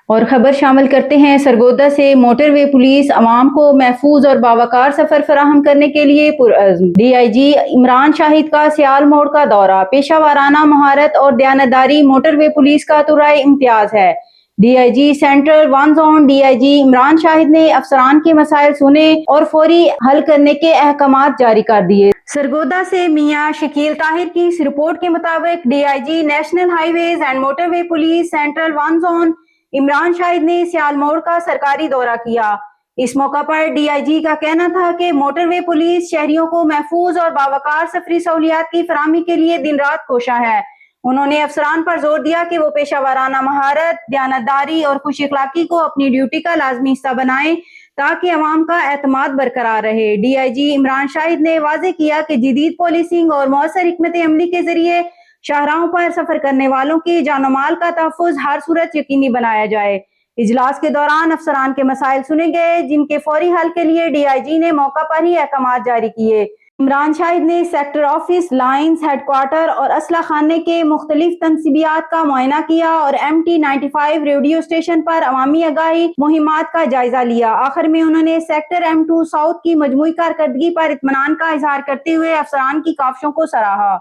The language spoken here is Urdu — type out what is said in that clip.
اور خبر شامل کرتے ہیں سرگودا سے۔ موٹر وے پولیس عوام کو محفوظ اور باوقار سفر فراہم کرنے کے لیے پرعزم۔ ڈی آئی جی عمران شاہد کا سیال موڑ کا دورہ۔ پیشہ ورانہ مہارت اور دیانتداری موٹر وے پولیس کا ترائے امتیاز ہے۔ D I G central one zone D I G Imran Shahid نے افسران کے مسائل سنے اور فوری حل کرنے کے احکامات جاری کر دیے۔ سرگودا سے میاں شکیل طاہر کی رپورٹ کے مطابق D I G national highways and motorway police central one zone Imran Shahid نے سیال موڑ کا سرکاری دورہ کیا۔ اس موقع پر ڈی آئی جی کا کہنا تھا کہ موٹر وے پولیس شہریوں کو محفوظ اور باوقار سفری سہولیات کی فراہمی کے لیے دن رات کوشاں ہے۔ انہوں نے افسران پر زور دیا کہ وہ پیشہ ورانہ مہارت، دیانتداری اور خوش اخلاقی کو اپنی ڈیوٹی کا لازمی حصہ بنائیں تاکہ عوام کا اعتماد برقرار رہے۔ D I G Imran Shahid نے واضح کیا کہ جدید پالیسنگ اور مؤثر حکمت عملی کے ذریعے شاہراہوں پر سفر کرنے والوں کی جان و مال کا تحفظ ہر صورت یقینی بنایا جائے۔ اجلاس کے دوران افسران کے مسائل سنے گئے، جن کے فوری حل کے لیے ڈی آئی جی نے موقع پر ہی احکامات جاری کیے۔ عمران شاہد نے sector office, lines, headquarter اور اسلحہ خانے کے مختلف تنصیبات کا معائنہ کیا اور ایم ٹی 95 ریڈیو اسٹیشن پر عوامی آگاہی مہمات کا جائزہ لیا۔ آخر میں انہوں نے سیکٹر M2 ساؤتھ کی مجموعی کارکردگی پر اطمینان کا اظہار کرتے ہوئے افسران کی کاوشوں کو سراہا۔